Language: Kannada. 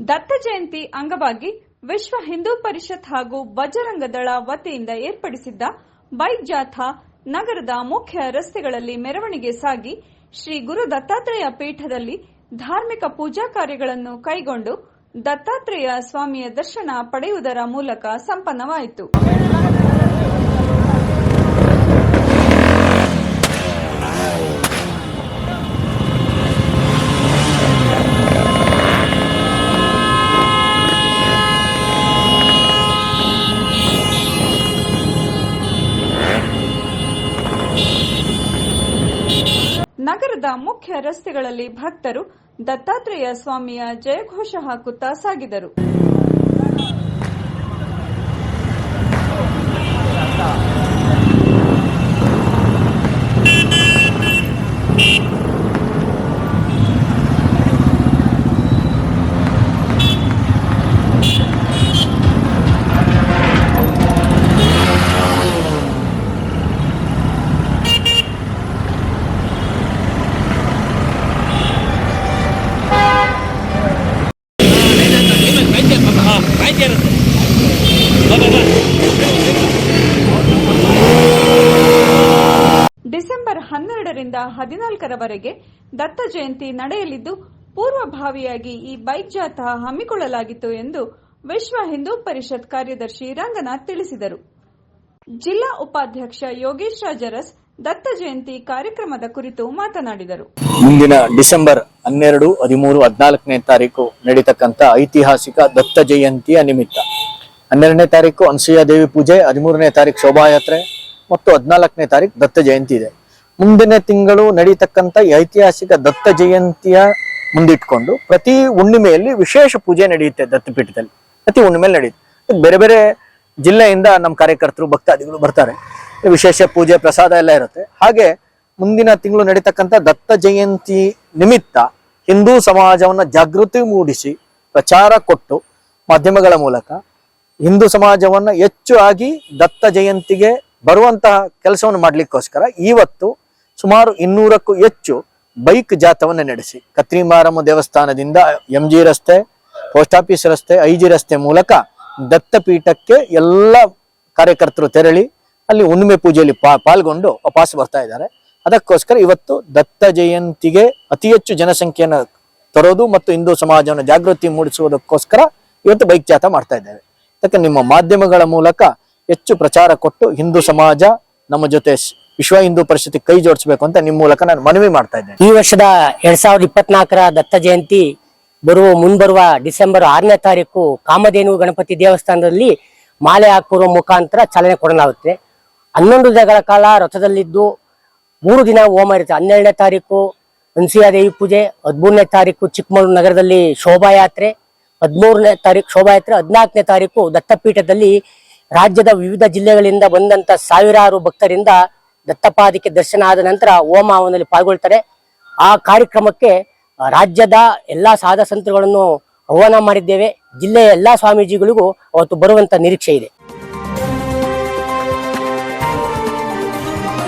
ದತ್ತ ಜಯಂತಿ ಅಂಗವಾಗಿ ವಿಶ್ವ ಹಿಂದೂ ಪರಿಷತ್ ಹಾಗೂ ಬಜರಂಗ ದಳ ವತಿಯಿಂದ ಏರ್ಪಡಿಸಿದ್ದ ಬೈಕ್ ಜಾಥಾ ನಗರದ ಮುಖ್ಯ ರಸ್ತೆಗಳಲ್ಲಿ ಮೆರವಣಿಗೆ ಸಾಗಿ ಶ್ರೀ ಗುರು ದತ್ತಾತ್ರೇಯ ಪೀಠದಲ್ಲಿ ಧಾರ್ಮಿಕ ಪೂಜಾ ಕಾರ್ಯಗಳನ್ನು ಕೈಗೊಂಡು ದತ್ತಾತ್ರೇಯ ಸ್ವಾಮಿಯ ದರ್ಶನ ಪಡೆಯುವುದರ ಮೂಲಕ ಸಂಪನ್ನವಾಯಿತು. ನಗರದ ಮುಖ್ಯ ರಸ್ತೆಗಳಲ್ಲಿ ಭಕ್ತರು ದತ್ತಾತ್ರೇಯ ಸ್ವಾಮಿಯ ಜಯಘೋಷ ಹಾಕುತ್ತಾ ಸಾಗಿದರು. ಡಿಸೆಂಬರ್ 12ರಿಂದ 14ರವರೆಗೆ ದತ್ತ ಜಯಂತಿ ನಡೆಯಲಿದ್ದು ಪೂರ್ವಭಾವಿಯಾಗಿ ಈ ಬೈಕ್ ಜಾಥಾ ಹಮ್ಮಿಕೊಳ್ಳಲಾಗಿತ್ತು ಎಂದು ವಿಶ್ವ ಹಿಂದೂ ಪರಿಷತ್ ಕಾರ್ಯದರ್ಶಿ ರಂಗನಾಥ್ ತಿಳಿಸಿದರು. ಜಿಲ್ಲಾ ಉಪಾಧ್ಯಕ್ಷ ಯೋಗೇಶ್ ರಾಜರಸ್ ದತ್ತ ಜಯಂತಿ ಕಾರ್ಯಕ್ರಮದ ಕುರಿತು ಮಾತನಾಡಿದರು. ಮುಂದಿನ ಡಿಸೆಂಬರ್ 12, 13, 14ನೇ ತಾರೀಕು ನಡೀತಕ್ಕಂಥ ಐತಿಹಾಸಿಕ ದತ್ತ ಜಯಂತಿಯ ನಿಮಿತ್ತ 12ನೇ ತಾರೀಕು ಅನಸೂಯ ದೇವಿ ಪೂಜೆ, 13ನೇ ತಾರೀಕು ಶೋಭಾಯಾತ್ರೆ ಮತ್ತು 14ನೇ ತಾರೀಕು ದತ್ತ ಜಯಂತಿ ಇದೆ. ಮುಂದಿನ ತಿಂಗಳು ನಡೀತಕ್ಕಂಥ ಐತಿಹಾಸಿಕ ದತ್ತ ಜಯಂತಿಯ ಮುಂದಿಟ್ಕೊಂಡು ಪ್ರತಿ ಹುಣ್ಣಿಮೆಯಲ್ಲಿ ವಿಶೇಷ ಪೂಜೆ ನಡೆಯುತ್ತೆ. ದತ್ತಪೀಠದಲ್ಲಿ ಪ್ರತಿ ಹುಣ್ಣಿಮೆಯಲ್ಲಿ ನಡೆಯುತ್ತೆ. ಬೇರೆ ಬೇರೆ ಜಿಲ್ಲೆಯಿಂದ ನಮ್ಮ ಕಾರ್ಯಕರ್ತರು ಭಕ್ತಾದಿಗಳು ಬರ್ತಾರೆ. ವಿಶೇಷ ಪೂಜೆ ಪ್ರಸಾದ ಎಲ್ಲ ಇರುತ್ತೆ. ಹಾಗೆ ಮುಂದಿನ ತಿಂಗಳು ನಡೀತಕ್ಕಂಥ ದತ್ತ ಜಯಂತಿ ನಿಮಿತ್ತ ಹಿಂದೂ ಸಮಾಜವನ್ನ ಜಾಗೃತಿ ಮೂಡಿಸಿ ಪ್ರಚಾರ ಕೊಟ್ಟು ಮಾಧ್ಯಮಗಳ ಮೂಲಕ ಹಿಂದೂ ಸಮಾಜವನ್ನ ಹೆಚ್ಚು ಆಗಿ ದತ್ತ ಜಯಂತಿಗೆ ಬರುವಂತಹ ಕೆಲಸವನ್ನು ಮಾಡ್ಲಿಕ್ಕೋಸ್ಕರ ಇವತ್ತು ಸುಮಾರು 200ಕ್ಕೂ ಹೆಚ್ಚು ಬೈಕ್ ಜಾಥಾವನ್ನು ನಡೆಸಿ ಕತ್ರಿ ಮಾರಮ್ಮ ದೇವಸ್ಥಾನದಿಂದ MG ರಸ್ತೆ, ಪೋಸ್ಟ್ ಆಫೀಸ್ ರಸ್ತೆ, IG ರಸ್ತೆ ಮೂಲಕ ದತ್ತಪೀಠಕ್ಕೆ ಎಲ್ಲ ಕಾರ್ಯಕರ್ತರು ತೆರಳಿ ಅಲ್ಲಿ ಹುಣ್ಣಿಮೆ ಪೂಜೆಯಲ್ಲಿ ಪಾಲ್ಗೊಂಡು ವಾಪಸ್ ಬರ್ತಾ ಇದ್ದಾರೆ. ಅದಕ್ಕೋಸ್ಕರ ಇವತ್ತು ದತ್ತ ಜಯಂತಿಗೆ ಅತಿ ಹೆಚ್ಚು ಜನಸಂಖ್ಯೆಯನ್ನು ತರೋದು ಮತ್ತು ಹಿಂದೂ ಸಮಾಜವನ್ನು ಜಾಗೃತಿ ಮೂಡಿಸುವುದಕ್ಕೋಸ್ಕರ ಇವತ್ತು ಬೈಕ್ ಜಾಥಾ ಮಾಡ್ತಾ ಇದ್ದೇವೆ. ಅದಕ್ಕೆ ನಿಮ್ಮ ಮಾಧ್ಯಮಗಳ ಮೂಲಕ ಹೆಚ್ಚು ಪ್ರಚಾರ ಕೊಟ್ಟು ಹಿಂದೂ ಸಮಾಜ ನಮ್ಮ ಜೊತೆ ವಿಶ್ವ ಹಿಂದೂ ಪರಿಷತ್ ಕೈ ಜೋಡಿಸಬೇಕು ಅಂತ ನಿಮ್ಮ ಮೂಲಕ ನಾನು ಮನವಿ ಮಾಡ್ತಾ ಇದ್ದೇನೆ. ಈ ವರ್ಷದ 2024ರ ದತ್ತ ಜಯಂತಿ ಮುಂಬರುವ ಡಿಸೆಂಬರ್ 6ನೇ ತಾರೀಕು ಕಾಮಧೇನು ಗಣಪತಿ ದೇವಸ್ಥಾನದಲ್ಲಿ ಮಾಲೆ ಹಾಕುವ ಮುಖಾಂತರ ಚಾಲನೆ ಕೊಡಲಾಗುತ್ತೆ. 11 ದಿನಗಳ ಕಾಲ ರಥದಲ್ಲಿದ್ದು 3 ದಿನ ಹೋಮ ಇರುತ್ತೆ. 12ನೇ ತಾರೀಕು ಅನಸೂಯ ದೇವಿ ಪೂಜೆ, 13ನೇ ತಾರೀಕು ಚಿಕ್ಕಮಗಳೂರು ನಗರದಲ್ಲಿ ಶೋಭಾಯಾತ್ರೆ, 13ನೇ ತಾರೀಕು ಶೋಭಾಯಾತ್ರೆ, 14ನೇ ತಾರೀಕು ದತ್ತಪೀಠದಲ್ಲಿ ರಾಜ್ಯದ ವಿವಿಧ ಜಿಲ್ಲೆಗಳಿಂದ ಬಂದಂತ ಸಾವಿರಾರು ಭಕ್ತರಿಂದ ದತ್ತಪಾದಕ್ಕೆ ದರ್ಶನ ಆದ ನಂತರ ಹೋಮ ಹವನದಲ್ಲಿ ಪಾಲ್ಗೊಳ್ತಾರೆ. ಆ ಕಾರ್ಯಕ್ರಮಕ್ಕೆ ರಾಜ್ಯದ ಎಲ್ಲಾ ಸಾಧ ಸಂತರುಗಳನ್ನು ಆಹ್ವಾನ ಮಾಡಿದ್ದೇವೆ. ಜಿಲ್ಲೆಯ ಎಲ್ಲಾ ಸ್ವಾಮೀಜಿಗಳಿಗೂ ಅವತ್ತು ಬರುವಂತ ನಿರೀಕ್ಷೆ ಇದೆ.